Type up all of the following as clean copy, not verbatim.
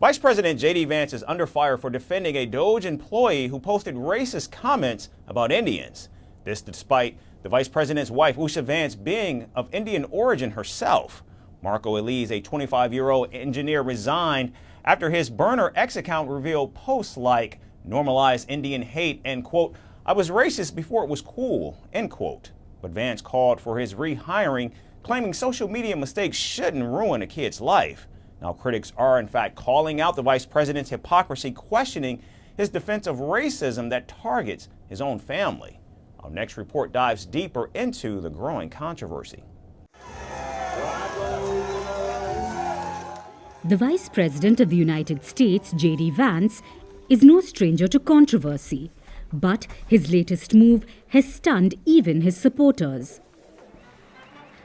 Vice President J.D. Vance is under fire for defending a DOGE employee who posted racist comments about Indians. This despite the vice president's wife, Usha Vance, being of Indian origin herself. Marko, Elez, a 25-year-old engineer, resigned after his burner X account revealed posts like "Normalize Indian hate" and, quote, "I was racist before it was cool," end quote. But Vance called for his rehiring, claiming social media mistakes shouldn't ruin a kid's life. Now, critics are, in fact, calling out the vice president's hypocrisy, questioning his defense of racism that targets his own family. Our next report dives deeper into the growing controversy. The Vice President of the United States, J.D. Vance, is no stranger to controversy, but his latest move has stunned even his supporters.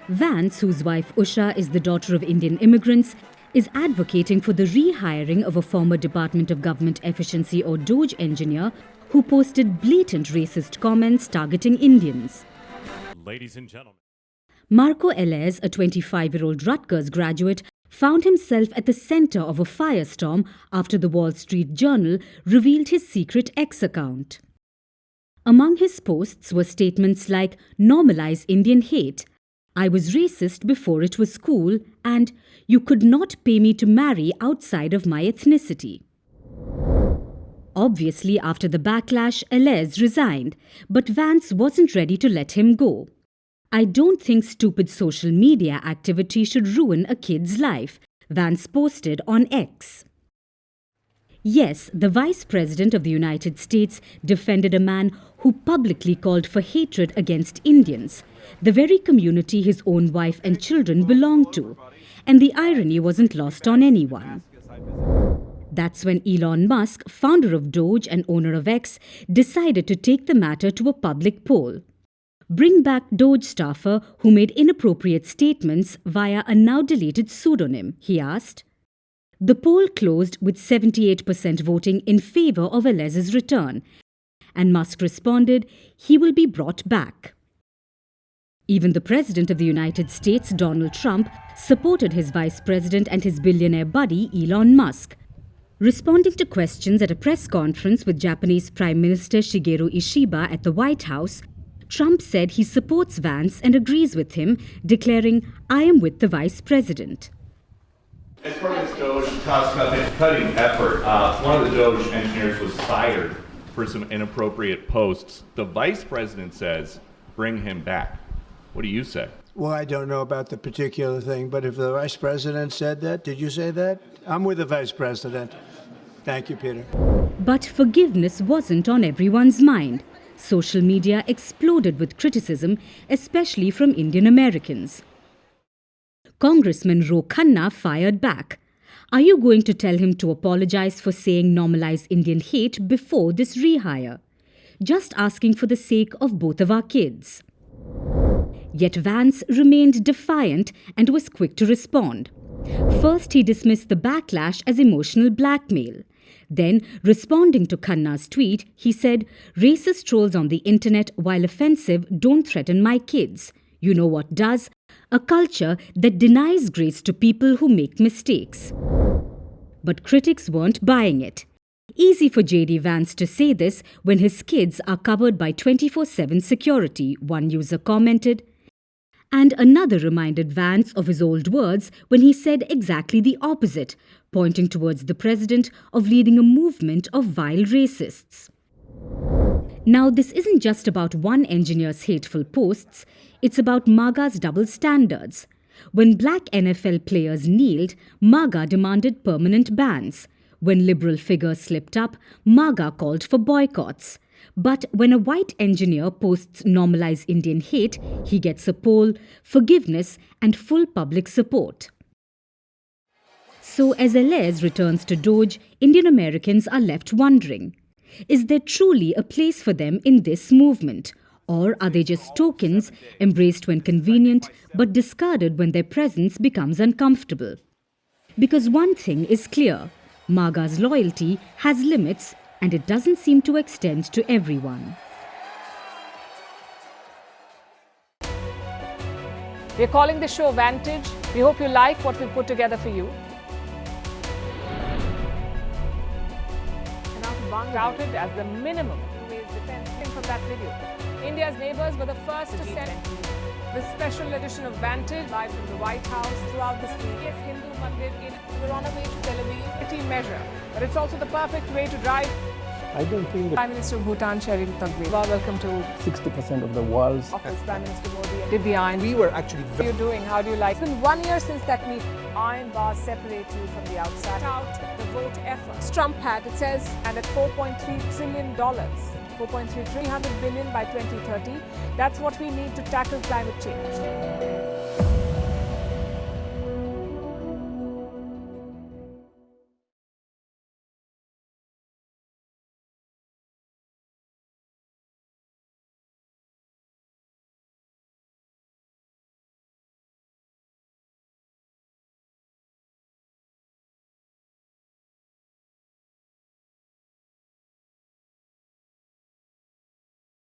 Vance, whose wife Usha is the daughter of Indian immigrants, is advocating for the rehiring of a former Department of Government Efficiency or DOGE engineer who posted blatant racist comments targeting Indians. Ladies and gentlemen. Marko Elez, a 25-year-old Rutgers graduate, found himself at the center of a firestorm after the Wall Street Journal revealed his secret X account. Among his posts were statements like "Normalize Indian hate," "I was racist before it was cool," and "You could not pay me to marry outside of my ethnicity." Obviously, after the backlash, Elez resigned, but Vance wasn't ready to let him go. "I don't think stupid social media activity should ruin a kid's life," Vance posted on X. Yes, the Vice President of the United States defended a man who publicly called for hatred against Indians, the very community his own wife and children belonged to, and the irony wasn't lost on anyone. That's when Elon Musk, founder of DOGE and owner of X, decided to take the matter to a public poll. Bring back DOGE staffer who made inappropriate statements via a now-deleted pseudonym, he asked. The poll closed with 78% voting in favor of Elez's return, and Musk responded he will be brought back. Even the President of the United States, Donald Trump, supported his vice president and his billionaire buddy, Elon Musk. Responding to questions at a press conference with Japanese Prime Minister Shigeru Ishiba at the White House, Trump said he supports Vance and agrees with him, declaring, "I am with the vice president." As part of this DOGE cost-cutting effort, one of the DOGE engineers was fired for some inappropriate posts. The vice president says, bring him back. What do you say? Well, I don't know about the particular thing, but if the vice president said that, did you say that? I'm with the vice president. Thank you, Peter. But forgiveness wasn't on everyone's mind. Social media exploded with criticism, especially from Indian Americans. Congressman Ro Khanna fired back. "Are you going to tell him to apologize for saying normalize Indian hate before this rehire? Just asking for the sake of both of our kids." Yet Vance remained defiant and was quick to respond. First, he dismissed the backlash as emotional blackmail. Then, responding to Khanna's tweet, he said, "Racist trolls on the internet, while offensive, don't threaten my kids. You know what does? A culture that denies grace to people who make mistakes." But critics weren't buying it. Easy for J.D. Vance to say this when his kids are covered by 24/7 security, one user commented. And another reminded Vance of his old words when he said exactly the opposite, pointing towards the president of leading a movement of vile racists. Now, this isn't just about one engineer's hateful posts, it's about MAGA's double standards. When black NFL players kneeled, MAGA demanded permanent bans. When liberal figures slipped up, MAGA called for boycotts. But when a white engineer posts normalize Indian hate, he gets a poll, forgiveness, and full public support. So as Elez returns to DOGE, Indian Americans are left wondering, is there truly a place for them in this movement? Or are they just tokens, embraced when convenient, but discarded when their presence becomes uncomfortable? Because one thing is clear, MAGA's loyalty has limits, and it doesn't seem to extend to everyone. We're calling the show Vantage. We hope you like what we put together for you. touted as the minimum to raise defense from that video. India's neighbors were the first to send the special edition of Vantage live from the White House throughout this week. Yes, Hindu Mandir in we're on our way to Tel Aviv. Pretty measure, but it's also the perfect way to drive. I don't think that Prime Minister of Bhutan, Sherin Tagwe. Welcome to 60% of the world's office. Prime Minister Modi did the iron. we were actually How are you doing? How do you like? It's been 1 year since that meeting. Iron bars separate you from the outside. Out the vote efforts. Trump had, it says, and at $4.3 trillion. 300 billion by 2030. That's what we need to tackle climate change.